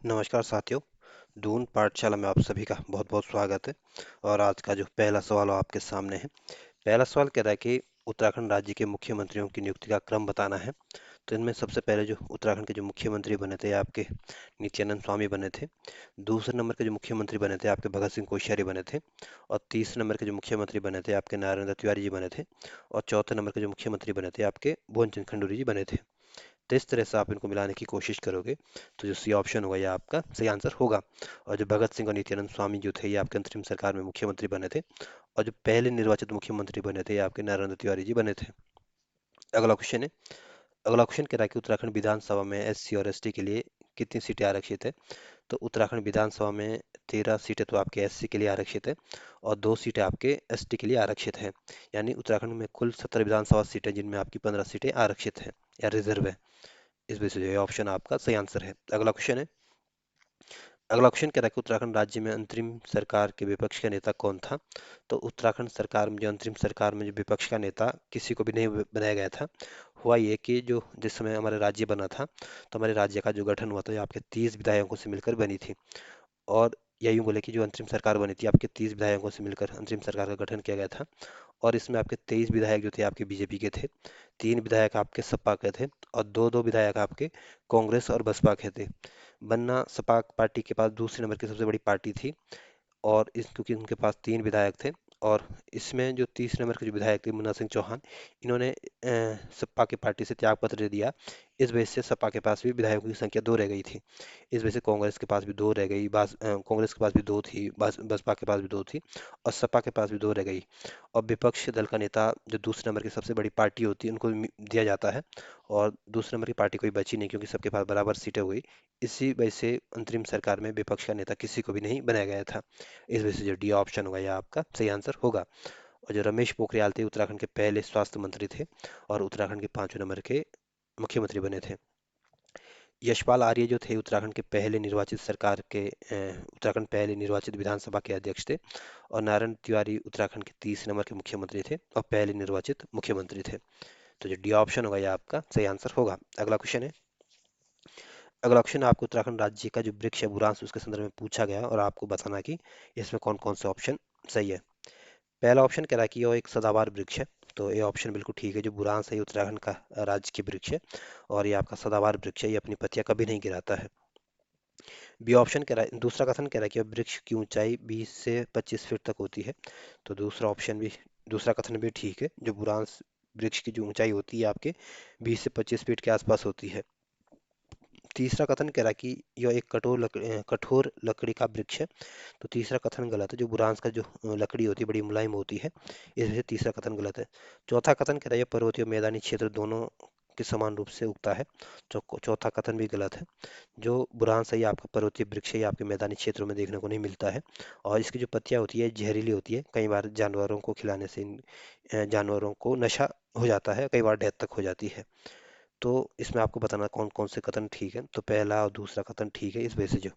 नमस्कार साथियों। दून पाठशाला में आप सभी का बहुत बहुत स्वागत है। और आज का जो पहला सवाल वो आपके सामने है। पहला सवाल कह रहा है कि उत्तराखंड राज्य के मुख्यमंत्रियों की नियुक्ति का क्रम बताना है। तो इनमें सबसे पहले जो उत्तराखंड के जो मुख्यमंत्री बने थे आपके नित्यानंद स्वामी बने थे। दूसरे नंबर के जो मुख्यमंत्री बने थे आपके भगत सिंह कोश्यारी बने थे। और तीसरे नंबर के जो मुख्यमंत्री बने थे आपके नारायण दत्त तिवारी जी बने थे। और चौथे नंबर के जो मुख्यमंत्री बने थे आपके भुवन चंद्र खंडूरी जी बने थे। तो इस तरह से आप इनको मिलाने की कोशिश करोगे तो जो सी ऑप्शन होगा ये आपका सही आंसर होगा। और जो भगत सिंह और नित्यानंद स्वामी जो थे ये आपके अंतरिम सरकार में मुख्यमंत्री बने थे। और जो पहले निर्वाचित मुख्यमंत्री बने थे ये आपके नारायण तिवारी जी बने थे। अगला क्वेश्चन है। अगला क्वेश्चन कह रहा है कि उत्तराखंड विधानसभा में एससी और एसटी के लिए कितनी सीटें आरक्षित है। तो उत्तराखंड विधानसभा में 13 सीटें तो आपके एससी के लिए आरक्षित है। और 2 सीटें आपके एसटी के लिए आरक्षित है। यानी उत्तराखंड में कुल 17 विधानसभा सीटें जिनमें आपकी 15 सीटें आरक्षित है या रिजर्व है। इस वजह से ये ऑप्शन आपका सही आंसर है। अगला क्वेश्चन है। अगला क्वेश्चन कह रहा है कि उत्तराखंड राज्य में अंतरिम सरकार के विपक्ष का नेता कौन था। तो उत्तराखंड सरकार में जो अंतरिम सरकार में जो विपक्ष का नेता किसी को भी नहीं बनाया गया था। हुआ ये कि जो जिस समय हमारा राज्य बना था तो हमारे राज्य का जो गठन हुआ था ये आपके 30 विधायकों से मिलकर बनी थी। और या यूं बोले कि जो अंतरिम सरकार बनी थी आपके 30 विधायकों से मिलकर अंतरिम सरकार का गठन किया गया था। और इसमें आपके 23 विधायक जो थे आपके बीजेपी के थे। 3 विधायक आपके सपा के थे। और दो दो विधायक आपके कांग्रेस और बसपा के थे। वरना सपा पार्टी के पास दूसरे नंबर की सबसे बड़ी पार्टी थी। और इस क्योंकि उनके पास 3 विधायक थे। और इसमें जो तीसरे नंबर के जो विधायक थे मुन्ना सिंह चौहान इन्होंने सपा की पार्टी से त्याग पत्र दे दिया। इस वजह से सपा के पास भी विधायकों की संख्या 2 रह गई थी। इस वजह से कांग्रेस के पास भी 2 रह गई। कांग्रेस के पास भी 2 थी। बसपा के पास भी 2 थी। और सपा के पास भी 2 रह गई। और विपक्ष दल का नेता जो दूसरे नंबर की सबसे बड़ी पार्टी होती है उनको दिया जाता है। और दूसरे नंबर की पार्टी कोई बची नहीं क्योंकि सबके पास बराबर सीटें हुई। इसी वजह से अंतरिम सरकार में विपक्ष का नेता किसी को भी नहीं बनाया गया था। इस वजह से जो डी ऑप्शन होगा यह आपका सही आंसर होगा। और जो रमेश पोखरियाल थे उत्तराखंड के पहले स्वास्थ्य मंत्री थे। और उत्तराखंड के 5वें नंबर के मुख्यमंत्री बने थे। यशपाल आर्य जो थे उत्तराखंड के पहले निर्वाचित सरकार के उत्तराखंड पहले निर्वाचित विधानसभा के अध्यक्ष थे। और नारायण तिवारी उत्तराखंड के 30 नंबर के मुख्यमंत्री थे और पहले निर्वाचित मुख्यमंत्री थे। तो जो डी ऑप्शन होगा यह आपका सही आंसर होगा। अगला क्वेश्चन है। अगला ऑप्शन आपको उत्तराखंड राज्य का जो वृक्ष है बुरांश उसके संदर्भ में पूछा गया है और आपको बताना कि इसमें कौन कौन से ऑप्शन सही है। पहला ऑप्शन कह रहा है कि यह एक सदाबहार वृक्ष है। तो ये ऑप्शन बिल्कुल ठीक है। जो बुरांश है ये उत्तराखंड का राज्य की वृक्ष है। और ये आपका सदाबहार वृक्ष है। ये अपनी पत्तियां कभी नहीं गिराता है। बी ऑप्शन कह रहा है दूसरा कथन कह रहा है कि वृक्ष की ऊंचाई 20 से 25 फीट तक होती है। तो दूसरा ऑप्शन भी दूसरा कथन भी ठीक है। जो बुरांश वृक्ष की जो ऊंचाई होती है आपके 20 से 25 फीट के आसपास होती है। तीसरा कथन कह रहा है कि यह एक कठोर लकड़ी का वृक्ष है। तो तीसरा कथन गलत है। जो बुरांस का जो लकड़ी होती है बड़ी मुलायम होती है। इस वजह से तीसरा कथन गलत है। चौथा कथन कह रहा है यह पर्वतीय और मैदानी क्षेत्र दोनों के समान रूप से उगता है। चौथा कथन भी गलत है। जो बुरांस है ये आपका पर्वतीय वृक्ष है ये आपके मैदानी क्षेत्रों में देखने को नहीं मिलता है। और इसकी जो पत्तियां होती है जहरीली होती है। कई बार जानवरों को खिलाने से जानवरों को नशा हो जाता है। कई बार डेथ तक हो जाती है। तो इसमें आपको बताना कौन कौन से कथन ठीक है। तो पहला और दूसरा कथन ठीक है। इस वजह से जो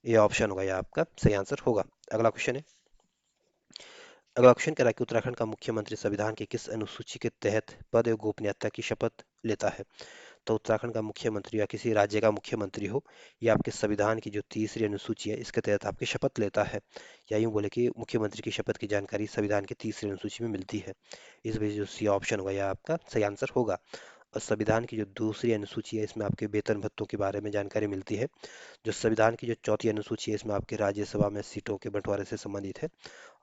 ये ऑप्शन होगा ये आपका सही आंसर होगा। अगला क्वेश्चन है। अगला क्वेश्चन कह रहा है कि उत्तराखंड का मुख्यमंत्री संविधान की किस अनुसूची के तहत पद एवं गोपनीयता की शपथ लेता है। तो उत्तराखंड का मुख्यमंत्री या किसी राज्य का मुख्यमंत्री हो या आपके संविधान की जो तीसरी अनुसूची है इसके तहत आपकी शपथ लेता है। या यूं बोले कि मुख्यमंत्री की शपथ की जानकारी संविधान की तीसरी अनुसूची में मिलती है। इस वजह से जो सी ऑप्शन होगा यह आपका सही आंसर होगा। और संविधान की जो दूसरी अनुसूची है इसमें आपके वेतन भत्तों के बारे में जानकारी मिलती है। जो संविधान की जो चौथी अनुसूची है इसमें आपके राज्यसभा में सीटों के बंटवारे से संबंधित है।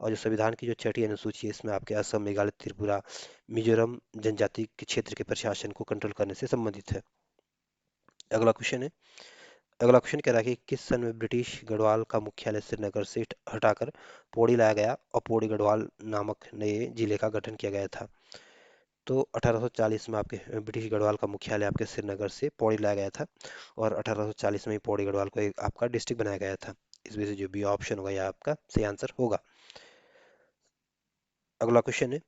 और जो संविधान की जो छठी अनुसूची है इसमें आपके असम मेघालय त्रिपुरा मिजोरम जनजाति के क्षेत्र के प्रशासन को कंट्रोल करने से संबंधित है। अगला क्वेश्चन है। अगला क्वेश्चन कह रहा है कि किस सन में ब्रिटिश गढ़वाल का मुख्यालय श्रीनगर से हटाकर पौड़ी लाया गया और पौड़ी गढ़वाल नामक नए जिले का गठन किया गया था। तो 1840 में आपके ब्रिटिश गढ़वाल का मुख्यालय आपके श्रीनगर से पौड़ी लाया गया था। और 1840 में ही पौड़ी गढ़वाल को एक आपका डिस्ट्रिक्ट बनाया गया था। इस वजह से जो बी ऑप्शन होगा यह आपका सही आंसर होगा। अगला क्वेश्चन है।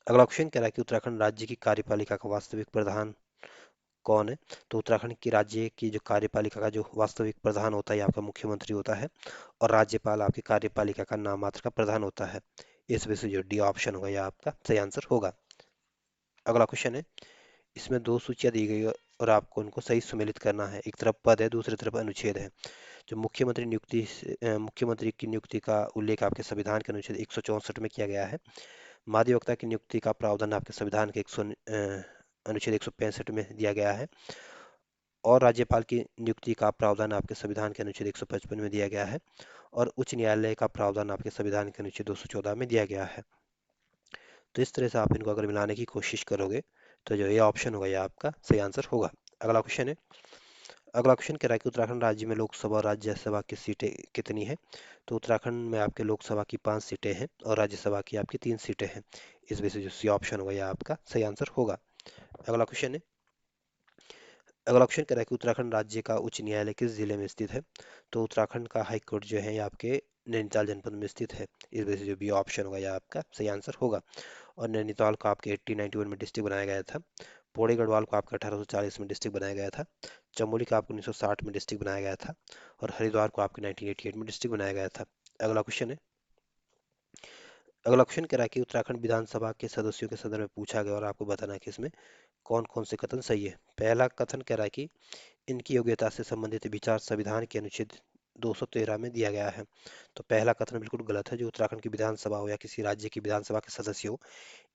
अगला क्वेश्चन कह रहा है कि उत्तराखंड राज्य की कार्यपालिका का वास्तविक प्रधान कौन है। तो उत्तराखंड की राज्य की जो कार्यपालिका का जो वास्तविक प्रधान होता है ये आपका मुख्यमंत्री होता है। और राज्यपाल आपकी कार्यपालिका का नाम मात्र का प्रधान होता है। इस वजह से जो डी ऑप्शन होगा यह आपका सही आंसर होगा। अगला क्वेश्चन है। इसमें दो सूचियां दी गई है और आपको उनको सही सुमेलित करना है। एक तरफ पद है, दूसरी तरफ अनुच्छेद है। जो मुख्यमंत्री की नियुक्ति का उल्लेख आपके संविधान के अनुच्छेद 164 में किया गया है। महाधिवक्ता की नियुक्ति का प्रावधान आपके संविधान के अनुच्छेद 165 में दिया गया है। और राज्यपाल की नियुक्ति का प्रावधान आपके संविधान के अनुच्छेद 155 में दिया गया है। और उच्च न्यायालय का प्रावधान आपके संविधान के अनुच्छेद 214 में दिया गया है। तो इस तरह से आप इनको अगर मिलाने की कोशिश करोगे तो जो ये ऑप्शन होगा ये आपका सही आंसर होगा। अगला क्वेश्चन है। अगला क्वेश्चन कह रहा है कि उत्तराखंड राज्य में लोकसभा और राज्यसभा की सीटें कितनी हैं। तो उत्तराखंड में आपके लोकसभा की 5 सीटें हैं और राज्यसभा की आपकी 3 सीटें हैं। इस वजह से जो सी ऑप्शन होगा यह आपका सही आंसर होगा। अगला क्वेश्चन है। अगला क्वेश्चन कह रहा है कि उत्तराखंड राज्य का उच्च न्यायालय किस जिले में स्थित है। तो उत्तराखंड का हाई कोर्ट जो है ये आपके नैनीताल जनपद में स्थित है। इस वजह से जो बी ऑप्शन होगा यह आपका सही आंसर होगा। और नैनीताल को आपके 1891 में डिस्ट्रिक्ट बनाया गया था। पौड़ी गढ़वाल को आपका 1840 में डिस्ट्रिक्ट बनाया गया था। चमोली का आपको 1960 में डिस्ट्रिक्ट बनाया गया था। और हरिद्वार को आपके 1988 में डिस्ट्रिक्ट बनाया गया था। अगला क्वेश्चन है। अगला क्वेश्चन कह रहा है कि उत्तराखंड विधानसभा के सदस्यों के संदर्भ में पूछा गया और आपको बताना है कि इसमें कौन कौन से कथन सही है। पहला कथन कह रहा है कि इनकी योग्यता से संबंधित विचार संविधान के अनुच्छेद 213 में दिया गया है। तो पहला कथन बिल्कुल गलत है। जो उत्तराखंड की विधानसभा हो या किसी राज्य की विधानसभा के सदस्य हो,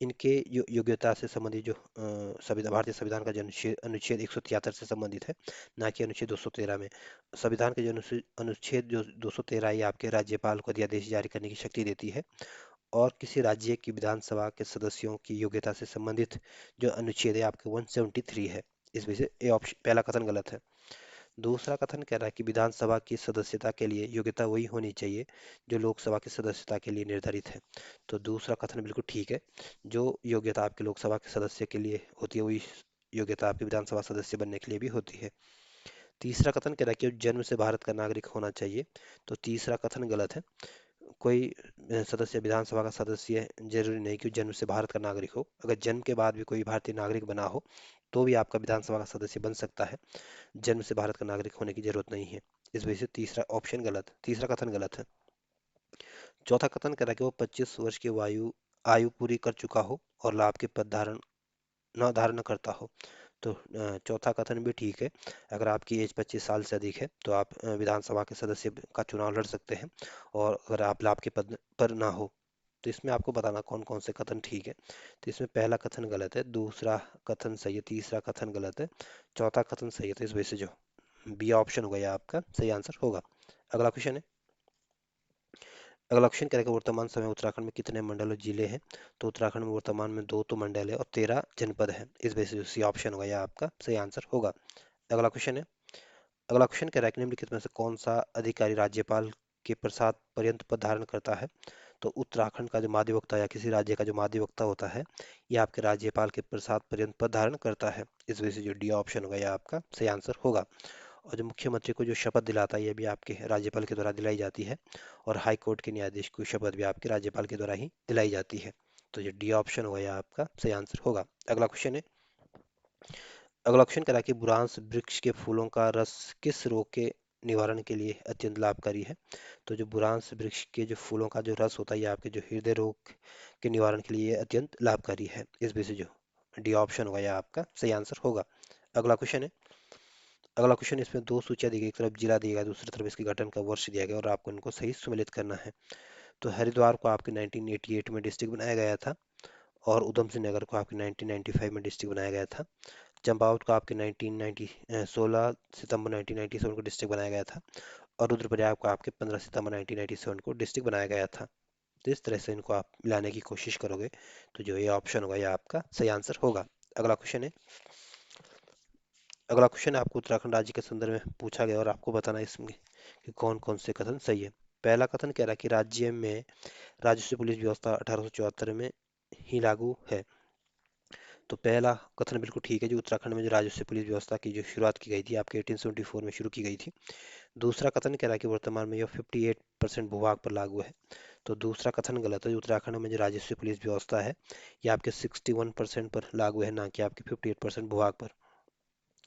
इनके योग्यता से संबंधित जो संविधान, भारतीय संविधान का जो अनुच्छेद अनुच्छेद 173 से संबंधित है, ना कि अनुच्छेद 213 में। संविधान के जो अनुच्छेद जो 213 है, ये आपके राज्यपाल को अध्यादेश जारी करने की शक्ति देती है। और किसी राज्य की विधानसभा के सदस्यों की योग्यता से संबंधित जो अनुच्छेद है आपके 173 है। इस वजह से ये ऑप्शन पहला कथन गलत है। दूसरा कथन कह रहा है कि विधानसभा की सदस्यता के लिए योग्यता वही होनी चाहिए जो लोकसभा की सदस्यता के लिए निर्धारित है। तो दूसरा कथन बिल्कुल ठीक है। जो योग्यता आपके लोकसभा के सदस्य के लिए होती है वही योग्यता आपके विधानसभा सदस्य बनने के लिए भी होती है। तीसरा कथन कह रहा है कि जन्म से भारत का नागरिक होना चाहिए। तो तीसरा कथन गलत है। कोई सदस्य विधानसभा का सदस्य जरूरी नहीं कि वो जन्म से भारत का नागरिक हो। अगर जन्म के बाद भी कोई भारतीय नागरिक बना हो तो भी आपका विधानसभा का सदस्य बन सकता है। जन्म से भारत का नागरिक होने की जरूरत नहीं है। इस वजह से तीसरा कथन गलत है। चौथा कथन कह रहा है कि वो 25 वर्ष की आयु पूरी कर चुका हो और लाभ के पद धारण न करता हो। तो चौथा कथन भी ठीक है। अगर आपकी एज 25 साल से अधिक है तो आप विधानसभा के सदस्य का चुनाव लड़ सकते हैं। और अगर आप लाभ के पद पर ना हो तो इसमें आपको बताना कौन कौन से कथन ठीक है। तो इसमें पहला कथन गलत है, दूसरा कथन सही है, तीसरा कथन गलत है, चौथा कथन सही है। तो इस वजह से जो बी ऑप्शन होगा यह आपका सही आंसर होगा। अगला क्वेश्चन है। अगला क्वेश्चन करेगा वर्तमान समय में उत्तराखंड में कितने मंडल और जिले हैं। तो उत्तराखंड में वर्तमान में 2 तो मंडल है और 13 जनपद है। इस वजह से जो सी ऑप्शन होगा यह आपका सही आंसर होगा। अगला क्वेश्चन है। अगला क्वेश्चन कह रहा है कि निम्नलिखित में से कौन सा अधिकारी राज्यपाल के प्रसाद पर्यंत पद धारण करता है। तो उत्तराखंड का जो महाधिवक्ता या किसी राज्य का जो महाधिवक्ता होता है ये आपके राज्यपाल के प्रसाद पर्यंत पद धारण करता है। इस वजह से जो डी ऑप्शन होगा यह आपका सही आंसर होगा। और जो मुख्यमंत्री को जो शपथ दिलाता है ये भी आपके राज्यपाल के द्वारा दिलाई जाती है। और हाई कोर्ट के न्यायाधीश को शपथ भी आपके राज्यपाल के द्वारा ही दिलाई जाती है। तो जो डी ऑप्शन होगा यह आपका सही आंसर होगा। अगला क्वेश्चन है। अगला क्वेश्चन करा कि बुरांस वृक्ष के फूलों का रस किस रोग के निवारण के लिए अत्यंत लाभकारी है। तो जो बुरांस वृक्ष के जो फूलों का जो रस होता है ये आपके जो हृदय रोग के निवारण के लिए अत्यंत लाभकारी है। इस वजह से जो डी ऑप्शन होगा यह आपका सही आंसर होगा। अगला क्वेश्चन है। अगला क्वेश्चन इसमें दो सूचियां दी गई, एक तरफ जिला दिया गया, दूसरी तरफ इसके गठन का वर्ष दिया गया और आपको इनको सही सुमेलित करना है। तो हरिद्वार को आपके 1988 में डिस्ट्रिक्ट बनाया गया था। और उधम सिंह नगर को आपके 1995 में डिस्ट्रिक्ट बनाया गया था। चंपावत को आपके 16 सितंबर 1997 को डिस्ट्रिक्ट बनाया गया था। और रुद्रप्रयाग को आपके 15 सितंबर 1997 को डिस्ट्रिक्ट बनाया गया था। तो इस तरह से इनको आप मिलाने की कोशिश करोगे तो जो ये ऑप्शन होगा ये आपका सही आंसर होगा। अगला क्वेश्चन है। अगला क्वेश्चन आपको उत्तराखंड राज्य के संदर्भ में पूछा गया और आपको बताना है इसमें कि कौन कौन से कथन सही है। पहला कथन कह रहा है कि राज्य में राजस्व पुलिस व्यवस्था 1874 में ही लागू है। तो पहला कथन बिल्कुल ठीक है। जो उत्तराखंड में जो राजस्व पुलिस व्यवस्था की जो शुरुआत की गई थी आपके 1874 में शुरू की गई थी। दूसरा कथन कह रहा है कि वर्तमान में यह 58% भूभाग पर लागू है। तो दूसरा कथन गलत है। जो उत्तराखंड में जो राजस्व पुलिस व्यवस्था है ये आपके 61% पर लागू है, ना कि आपके 58% भूभाग पर।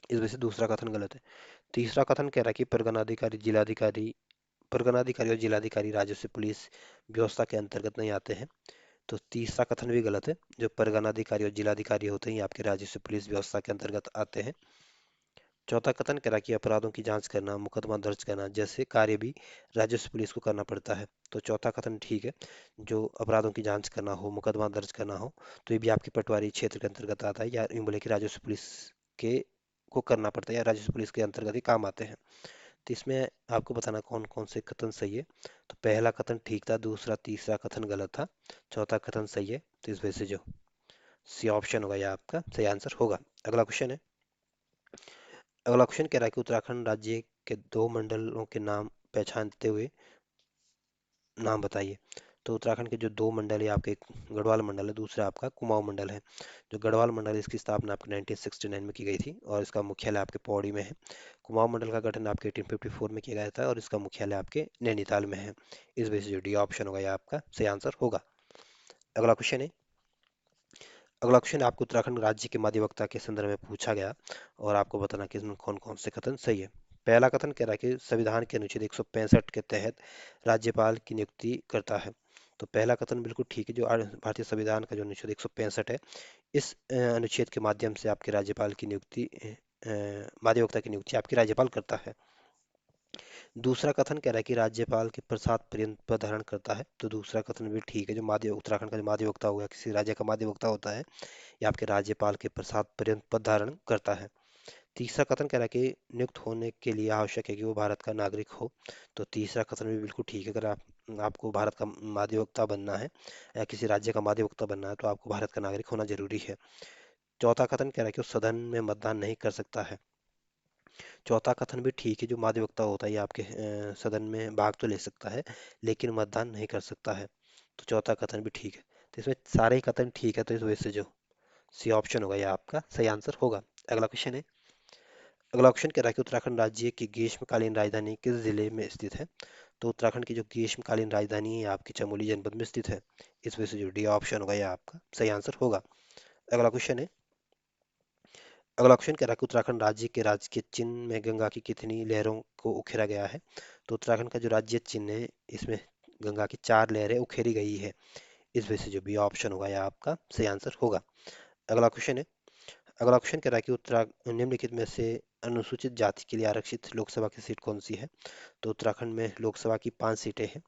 इस वजह से दूसरा कथन गलत है। तीसरा कथन कह रहा है कि परगनाधिकारी और जिलाधिकारी राजस्व पुलिस व्यवस्था के अंतर्गत नहीं आते हैं। तो तीसरा कथन भी गलत है। जो परगना अधिकारी और जिलाधिकारी होते हैं ये आपके राज्य से पुलिस व्यवस्था के अंतर्गत आते हैं। चौथा कथन कह रहा है कि अपराधों की जांच करना, मुकदमा दर्ज करना जैसे कार्य भी राज्य से पुलिस को करना पड़ता है। तो चौथा कथन ठीक है। जो अपराधों की जांच करना हो, मुकदमा दर्ज करना हो, तो ये भी आपके पटवारी क्षेत्र के अंतर्गत आता है, या यूं बोले कि राज्य से पुलिस के को करना पड़ता है, या राज्य से पुलिस के अंतर्गत ही काम आते हैं। तो इसमें आपको बताना कौन कौन से कथन सही है। तो पहला कथन ठीक था, दूसरा तीसरा कथन गलत था, चौथा कथन सही है। तो इस वजह से जो सी ऑप्शन होगा यह आपका सही आंसर होगा। अगला क्वेश्चन है। अगला क्वेश्चन कह रहा है कि उत्तराखंड राज्य के दो मंडलों के नाम पहचानते हुए नाम बताइए। तो उत्तराखंड के जो दो मंडल है आपके, एक गढ़वाल मंडल है, दूसरा आपका कुमाऊं मंडल है। जो गढ़वाल मंडल है इसकी स्थापना आपके 1969 में की गई थी और इसका मुख्यालय आपके पौड़ी में है। कुमाऊं मंडल का गठन आपके 1854 में किया गया था और इसका मुख्यालय आपके नैनीताल में है। इस वजह से जो डी ऑप्शन होगा यह आपका सही आंसर होगा। अगला क्वेश्चन है। अगला क्वेश्चन आपको उत्तराखंड राज्य के माध्यवक्ता के संदर्भ में पूछा गया और आपको बताना कि इसमें कौन कौन से कथन सही है। पहला कथन कह रहा है कि संविधान के अनुच्छेद 165 के तहत राज्यपाल की नियुक्ति करता है। तो पहला कथन बिल्कुल ठीक है। जो भारतीय संविधान का जो अनुच्छेद 165 है, इस अनुच्छेद के माध्यम से आपके राज्यपाल की नियुक्ति माध्यवक्ता की नियुक्ति आपकी राज्यपाल करता है। दूसरा कथन कह रहा है कि राज्यपाल के प्रसाद पर्यंत पद धारण करता है। तो दूसरा कथन भी ठीक है। जो माध्य उत्तराखंड का जो माध्यवक्ता हुआ, किसी राज्य का माध्यवक्ता होता है, या आपके राज्यपाल के प्रसाद पर्यंत पद धारण करता है। तीसरा कथन कह रहा है कि नियुक्त होने के लिए आवश्यक है कि वो भारत का नागरिक हो। तो तीसरा कथन भी बिल्कुल ठीक है। अगर आपको भारत का माध्यवक्ता बनना है या किसी राज्य का माध्यवक्ता बनना है तो आपको भारत का नागरिक होना जरूरी है। चौथा कथन कह रहा है कि वो सदन में मतदान नहीं कर सकता है। चौथा कथन भी ठीक है। जो माध्यवक्ता होता है ये आपके सदन में भाग तो ले सकता है लेकिन मतदान नहीं कर सकता है। तो चौथा कथन भी ठीक है। तो इसमें सारे ही कथन ठीक है। तो इस वजह से जो सी ऑप्शन होगा यह आपका सही आंसर होगा। अगला क्वेश्चन है। अगला ऑप्शन कह रहा है कि उत्तराखंड राज्य की ग्रीष्मकालीन राजधानी किस जिले में स्थित है। तो उत्तराखंड की जो ग्रीष्मकालीन राजधानी है आपकी चमोली जनपद में स्थित है। इस वजह से जो डी ऑप्शन होगा यह आपका सही आंसर होगा। अगला क्वेश्चन है। अगला क्वेश्चन कह रहा है कि उत्तराखंड राज्य के राजकीय चिन्ह में गंगा की कितनी लहरों को उकेरा गया है। तो उत्तराखंड का जो राज्य चिन्ह है इसमें गंगा की 4 लहरें उकेरी गई है। इस वजह से जो बी ऑप्शन होगा यह आपका सही आंसर होगा। अगला क्वेश्चन है। अगला क्वेश्चन कह रहा है कि निम्नलिखित में से अनुसूचित जाति के लिए आरक्षित लोकसभा की सीट कौन सी है। तो उत्तराखंड में लोकसभा की 5 सीटें हैं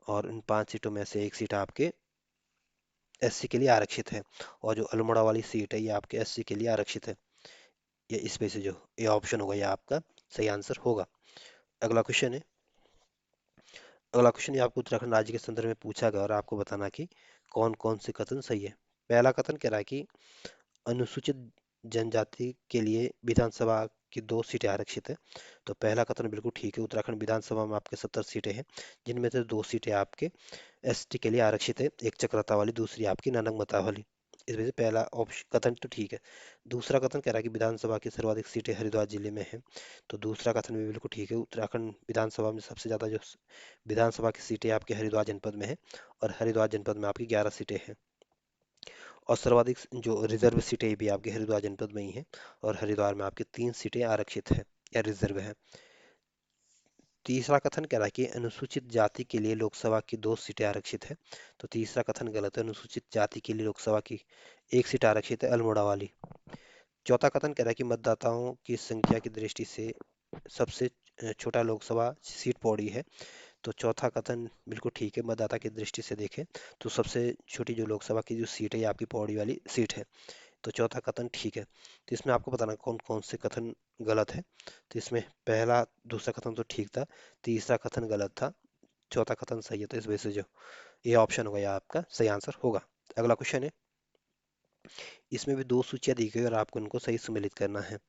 और इन 5 सीटों में से एक सीट आपके एससी के लिए आरक्षित है और जो अल्मोड़ा वाली सीट है ये आपके एससी के लिए आरक्षित है। ये इस पे से जो ये ऑप्शन होगा ये आपका सही आंसर होगा। अगला क्वेश्चन है। अगला क्वेश्चन ये आपको उत्तराखंड राज्य के संदर्भ में पूछा गया और आपको बताना कि कौन कौन से कथन सही है। पहला कथन कह रहा है कि अनुसूचित जनजाति के लिए विधानसभा की 2 सीटें आरक्षित है। तो पहला कथन बिल्कुल ठीक है। उत्तराखंड विधानसभा में आपके 70 सीटें हैं जिनमें से 2 सीटें आपके एसटी के लिए आरक्षित है, एक चक्राता वाली, दूसरी आपकी ननंगमता वाली। इस वजह से पहला ऑप्शन कथन तो ठीक है। दूसरा कथन कह रहा है कि विधानसभा की सर्वाधिक सीटें हरिद्वार जिले में है। तो दूसरा कथन भी बिल्कुल ठीक है। उत्तराखंड विधानसभा में सबसे ज्यादा जो विधानसभा की सीटें आपके हरिद्वार जनपद में है और हरिद्वार जनपद में आपकी 11 सीटें हैं। और सर्वाधिक जो रिजर्व सीटें भी आपके हरिद्वार जनपद में ही हैं और हरिद्वार में आपकी 3 सीटें आरक्षित है या रिजर्व है। तीसरा कथन कह रहा है कि अनुसूचित जाति के लिए लोकसभा की 2 सीटें आरक्षित है। तो तीसरा कथन गलत है। अनुसूचित जाति के लिए लोकसभा की एक सीट आरक्षित है, अल्मोड़ा वाली। चौथा कथन कह रहा है कि मतदाताओं की संख्या की दृष्टि से सबसे छोटा लोकसभा सीट पौड़ी है। तो चौथा कथन बिल्कुल ठीक है। मतदाता की दृष्टि से देखें तो सबसे छोटी जो लोकसभा की जो सीट है ये आपकी पौड़ी वाली सीट है। तो चौथा कथन ठीक है। तो इसमें आपको बताना कौन कौन से कथन गलत है। तो इसमें पहला दूसरा कथन तो ठीक था, तीसरा कथन गलत था, चौथा कथन सही है। तो इस वजह से जो ये ऑप्शन होगा या आपका सही आंसर होगा। अगला क्वेश्चन है। इसमें भी 2 सूचियां दी गई और आपको इनको सही सम्मिलित करना है।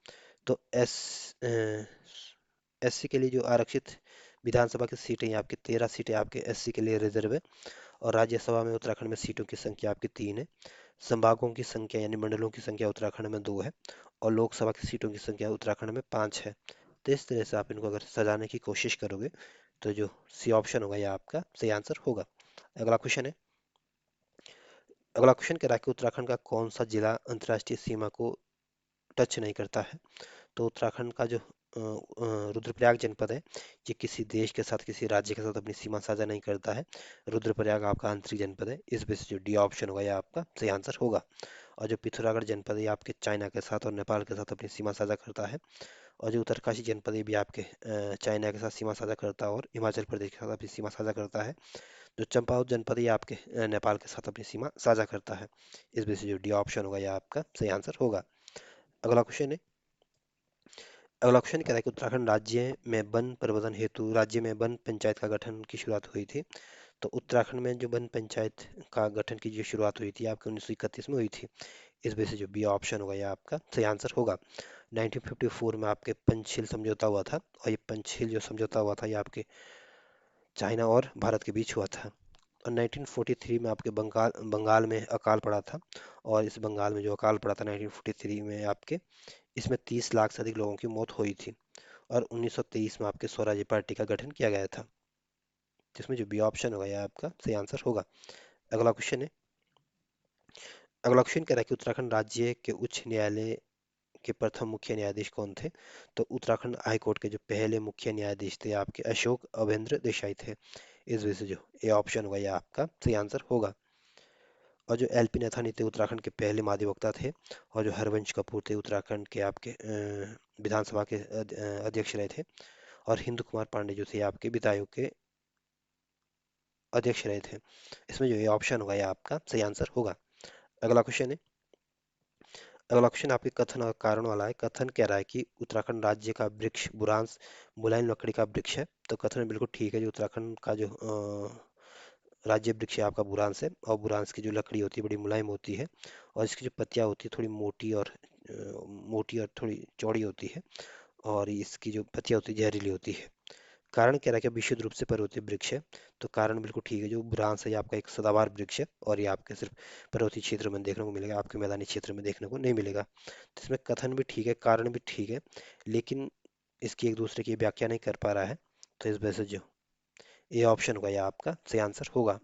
तो एससी के लिए जो आरक्षित विधानसभा की सीटें हैं आपकी 13 सीटें आपके एससी के लिए रिजर्व है और राज्यसभा में उत्तराखंड में सीटों की संख्या आपकी 3 है। संभागों की संख्या यानी मंडलों की संख्या उत्तराखंड में 2 है और लोकसभा की सीटों की संख्या उत्तराखंड में 5 है। तो इस तरह से आप इनको अगर सजाने की कोशिश करोगे तो जो सी ऑप्शन होगा यह आपका सही आंसर होगा। अगला क्वेश्चन है। अगला क्वेश्चन कह रहा है कि उत्तराखंड का कौन सा जिला अंतर्राष्ट्रीय सीमा को टच नहीं करता है। तो उत्तराखंड का जो रुद्रप्रयाग जनपद है, ये किसी देश के साथ, किसी राज्य के साथ अपनी सीमा साझा नहीं करता है। रुद्रप्रयाग आपका आंतरिक जनपद है, इस वजह से जो डी ऑप्शन होगा ये आपका सही आंसर होगा। और जो पिथौरागढ़ जनपद है ये आपके चाइना के साथ और नेपाल के साथ अपनी सीमा साझा करता है। और जो उत्तरकाशी जनपद है ये भी आपके चाइना के साथ सीमा साझा करता है और हिमाचल प्रदेश के साथ अपनी सीमा साझा करता है। जो चंपावत जनपद है ये आपके नेपाल के साथ अपनी सीमा साझा करता है। इस वजह से जो डी ऑप्शन होगा ये आपका सही आंसर होगा। अगला क्वेश्चन है, अगला क्वेश्चन कह रहा है कि उत्तराखंड राज्य में वन पंचायत का गठन की शुरुआत हुई थी। तो उत्तराखंड में जो वन पंचायत का गठन की जो शुरुआत हुई थी आपके 1931 में हुई थी। इस वजह से जो बी ऑप्शन होगा ये आपका सही आंसर होगा। 1954 में आपके पंचशील समझौता हुआ था, और ये पंचशील जो समझौता हुआ था ये आपके चाइना और भारत के बीच हुआ था। और 1943 में आपके बंगाल बंगाल में अकाल पड़ा था। और इस बंगाल में जो अकाल पड़ा था 1943 में आपके, इसमें 30 लाख से अधिक लोगों की मौत हुई थी। और 1923 में आपके स्वराज्य पार्टी का गठन किया गया था, जिसमें जो बी ऑप्शन होगा यह आपका सही आंसर होगा। अगला क्वेश्चन है, अगला क्वेश्चन कह रहा है कि उत्तराखंड राज्य के उच्च न्यायालय के प्रथम मुख्य न्यायाधीश कौन थे। तो उत्तराखंड हाई कोर्ट के जो पहले मुख्य न्यायाधीश थे आपके अशोक अवेंद्र देसाई थे। इस वजह से जो ए ऑप्शन होगा यह आपका सही आंसर होगा। और जो एल पी नथानी थे उत्तराखंड के पहले महाधिवक्ता थे। और जो हरवंश कपूर थे उत्तराखंड के आपके विधानसभा के अध्यक्ष रहे थे। और हिंदू कुमार पांडे जो थे आपके वित्त आयोग के अध्यक्ष रहे थे। इसमें जो ये ऑप्शन होगा ये आपका सही आंसर होगा। अगला क्वेश्चन है, अगला क्वेश्चन आपके कथन और कारण वाला है। कथन कह रहा है कि उत्तराखंड राज्य का वृक्ष बुरांश मुलायम लकड़ी का वृक्ष है। तो कथन बिल्कुल ठीक है, जो उत्तराखंड का जो राज्य वृक्ष है आपका बुरांश है। और बुरांश की जो लकड़ी होती है बड़ी मुलायम होती है। और इसकी जो पत्तियां होती है थोड़ी मोटी और थोड़ी चौड़ी होती है। और इसकी जो पत्तियां होती है जहरीली होती है। कारण कह रहा है कि विशुद्ध रूप से पर्वतीय वृक्ष है। तो कारण बिल्कुल ठीक है, जो बुरांश है ये आपका एक सदाबहार वृक्ष है। और ये आपके सिर्फ पर्वतीय क्षेत्र में देखने को मिलेगा, आपके मैदानी क्षेत्र में देखने को नहीं मिलेगा। तो इसमें कथन भी ठीक है, कारण भी ठीक है, लेकिन इसकी एक दूसरे की व्याख्या नहीं कर पा रहा है। तो इस वजह से जो ये ऑप्शन होगा ये आपका सही आंसर होगा।